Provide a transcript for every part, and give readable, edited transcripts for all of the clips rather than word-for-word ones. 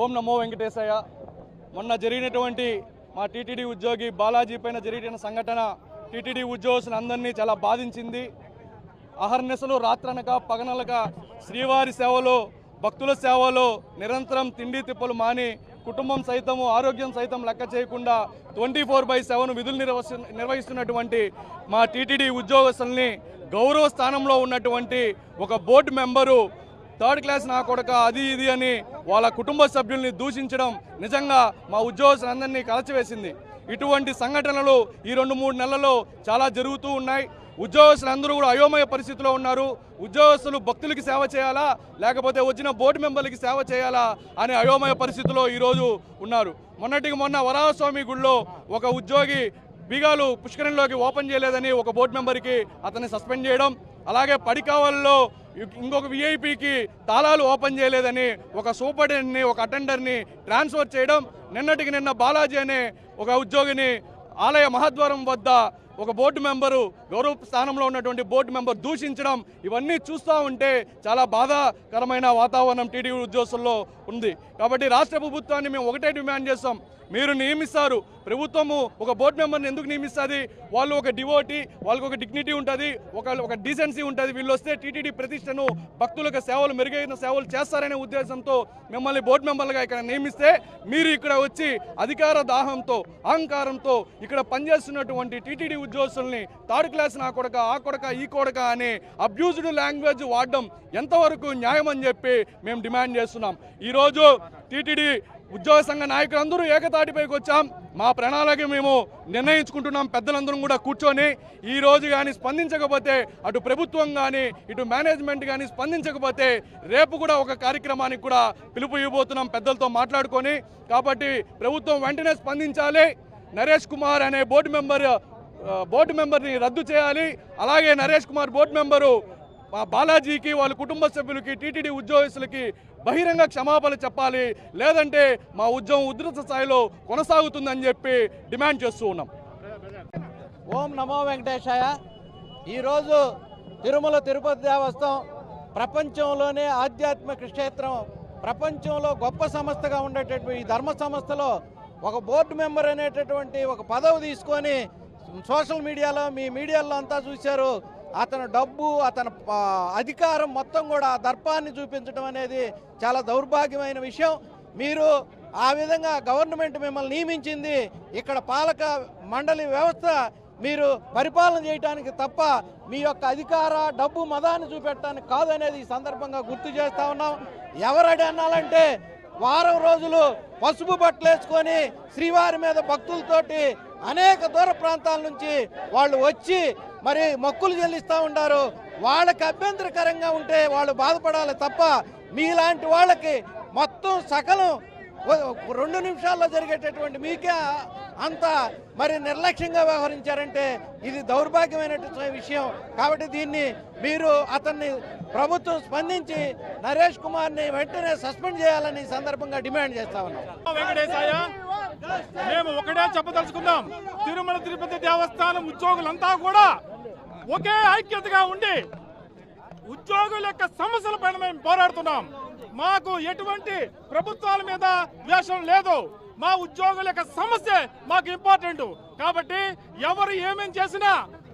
ఓం నమో వెంకటేశయ్య. మొన్న జరిగినటువంటి మా టీటీడీ ఉద్యోగి బాలాజీ పైన జరిగిన సంఘటన టీటీడీ ఉద్యోగులందరినీ చాలా బాధించింది. అహర్నిశలు రాత్రనక పగనలక శ్రీవారి సేవలో భక్తుల సేవలో నిరంతరం తిండి తిప్పలు మాని కుటుంబం సైతము ఆరోగ్యం సైతం లెక్క చేయకుండా 24/7 విధులు నిర్వహిస్తున్నటువంటి మా టీటీడీ ఉద్యోగస్తుల్ని గౌరవ స్థానంలో ఉన్నటువంటి ఒక బోర్డు మెంబరు థర్డ్ క్లాస్ నా కొడక అది ఇది అని వాళ్ళ కుటుంబ సభ్యుల్ని దూషించడం నిజంగా మా ఉద్యోగస్తులందరినీ కలచివేసింది. ఇటువంటి సంఘటనలు ఈ 2-3 నెలల్లో చాలా జరుగుతూ ఉన్నాయి. ఉద్యోగస్తులందరూ కూడా అయోమయ పరిస్థితిలో ఉన్నారు. ఉద్యోగస్తులు భక్తులకి సేవ చేయాలా లేకపోతే వచ్చిన బోర్డు మెంబర్లకి సేవ చేయాలా అనే అయోమయ పరిస్థితిలో ఈరోజు ఉన్నారు. మొన్న వరాహస్వామి గుడిలో ఒక ఉద్యోగి బీగాలు పుష్కరంలోకి ఓపెన్ చేయలేదని ఒక బోర్డు మెంబర్కి అతన్ని సస్పెండ్ చేయడం, అలాగే పడికావల్లో ఇంకొక విఐపికి తాళాలు ఓపెన్ చేయలేదని ఒక సూపరింటెండెంట్ని ఒక అటెండర్ని ట్రాన్స్ఫర్ చేయడం, నిన్న బాలాజీ అనే ఒక ఉద్యోగిని ఆలయ మహాద్వారం వద్ద ఒక బోర్డు మెంబరు గౌరవ స్థానంలో ఉన్నటువంటి బోర్డు మెంబర్ దూషించడం, ఇవన్నీ చూస్తూ ఉంటే చాలా బాధాకరమైన వాతావరణం టీటీడీ ఉద్యోగస్తుల్లో ఉంది. కాబట్టి రాష్ట్ర ప్రభుత్వాన్ని మేము ఒకటే డిమాండ్ చేస్తాం, మీరు నియమిస్తారు, ప్రభుత్వము ఒక బోర్డు మెంబర్ని ఎందుకు నియమిస్తుంది? వాళ్ళు ఒక డివోటీ, వాళ్ళకి ఒక డిగ్నిటీ ఉంటుంది, ఒక డీసెన్సీ ఉంటుంది. వీళ్ళు వస్తే టీటీడీ ప్రతిష్టను భక్తులకు సేవలు మెరుగైన సేవలు చేస్తారనే ఉద్దేశంతో మిమ్మల్ని బోర్డు మెంబర్లుగా ఇక్కడ నియమిస్తే మీరు ఇక్కడ వచ్చి అధికార దాహంతో అహంకారంతో ఇక్కడ పనిచేస్తున్నటువంటి టీటీడీ ఉద్యోగస్తుల్ని థర్డ్ క్లాస్ నా కొడక ఆ కొడక ఈ కొడక అనే అబ్యూజ్డ్ లాంగ్వేజ్ వాడడం ఎంతవరకు న్యాయం అని చెప్పి మేము డిమాండ్ చేస్తున్నాం. ఈరోజు టీటీడీ ఉద్యోగ సంఘ నాయకులందరూ ఏకతాటిపైకి వచ్చాం. మా ప్రణాళిక మేము నిర్ణయించుకుంటున్నాం. పెద్దలందరం కూడా కూర్చొని ఈ రోజు కానీ స్పందించకపోతే అటు ప్రభుత్వం కానీ ఇటు మేనేజ్మెంట్ కానీ స్పందించకపోతే రేపు కూడా ఒక కార్యక్రమానికి కూడా పిలుపు ఇవ్వబోతున్నాం పెద్దలతో మాట్లాడుకొని. కాబట్టి ప్రభుత్వం వెంటనే స్పందించాలి. నరేష్ కుమార్ అనే బోర్డు మెంబర్ని రద్దు చేయాలి. అలాగే నరేష్ కుమార్ బోర్డు మెంబరు బాలాజీకి వాళ్ళ కుటుంబ సభ్యులకి టీటీడీ ఉద్యోగస్తులకి బహిరంగ క్షమాపణ చెప్పాలి, లేదంటే మా ఉద్యమం ఉధృత స్థాయిలో కొనసాగుతుందని చెప్పి డిమాండ్ చేస్తూ ఉన్నాం. ఓం నమో వెంకటేశాయ. ఈరోజు తిరుమల తిరుపతి దేవస్థానం ప్రపంచంలోనే ఆధ్యాత్మిక క్షేత్రం, ప్రపంచంలో గొప్ప సంస్థగా ఉండేటటువంటి ఈ ధర్మ సంస్థలో ఒక బోర్డు మెంబర్ అనేటటువంటి ఒక పదవి తీసుకొని సోషల్ మీడియాలో మీ మీడియాలో అంతా చూశారు. అతని డబ్బు అతని అధికారం మొత్తం కూడా దర్పాన్ని చూపించడం అనేది చాలా దౌర్భాగ్యమైన విషయం. మీరు ఆ విధంగా గవర్నమెంట్ మిమ్మల్ని నియమించింది ఇక్కడ పాలక మండలి వ్యవస్థ మీరు పరిపాలన చేయడానికి తప్ప మీ యొక్క అధికార డబ్బు మదాన్ని చూపెట్టడానికి కాదనేది ఈ సందర్భంగా గుర్తు చేస్తూ ఉన్నాం. ఎవరడి అనాలంటే వారం రోజులు పసుపు బట్టలు వేసుకొని శ్రీవారి మీద భక్తులతోటి అనేక దూర ప్రాంతాల నుంచి వాళ్ళు వచ్చి మరి మొక్కులు చెల్లిస్తూ ఉంటారు. వాళ్ళకి అభ్యంతరకరంగా ఉంటే వాళ్ళు బాధపడాలి తప్ప మీలాంటి వాళ్ళకి మొత్తం సకలం 2 నిమిషాల్లో జరిగేటటువంటి మీకే అంత మరి నిర్లక్ష్యంగా వ్యవహరించారంటే ఇది దౌర్భాగ్యమైనటువంటి విషయం. కాబట్టి దీన్ని మీరు అతన్ని ప్రభుత్వం స్పందించి నరేష్ కుమార్ని వెంటనే సస్పెండ్ చేయాలని ఈ సందర్భంగా డిమాండ్ చేస్తా ఉన్నాం. వెంకటేశయ్య, మేము ఒకటే చెప్పదలుచుకున్నాం, తిరుమల తిరుపతి దేవస్థానం ఉద్యోగులంతా కూడా ఒకే ఐక్యతగా ఉండి ఉద్యోగుల యొక్క సమస్యల పైన మేము పోరాడుతున్నాం. మాకు ఎటువంటి ప్రభుత్వాల మీద ద్వేషం లేదు. మా ఉద్యోగుల యొక్క సమస్య మాకు ఇంపార్టెంట్. కాబట్టి ఎవరు ఏమేం చేసినా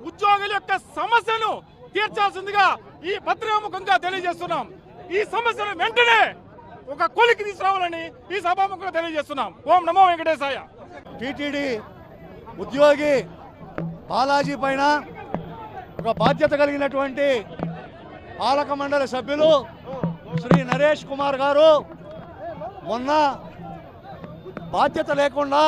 ఉద్యోగుల యొక్క సమస్యను తీర్చాల్సిందిగా ఈ పత్రికాముఖంగా తెలియజేస్తున్నాం. ఈ సమస్యను వెంటనే ఒక కొలికి తీసుకురావాలని ఈ సభాముఖంగా తెలియజేస్తున్నాం. ఓం నమో వెంకటేశాయ. టీటీడీ ఉద్యోగి బాలాజీ పైన ఒక బాధ్యత కలిగినటువంటి పాలక మండలి సభ్యులు శ్రీ నరేష్ కుమార్ గారు మొన్న బాధ్యత లేకుండా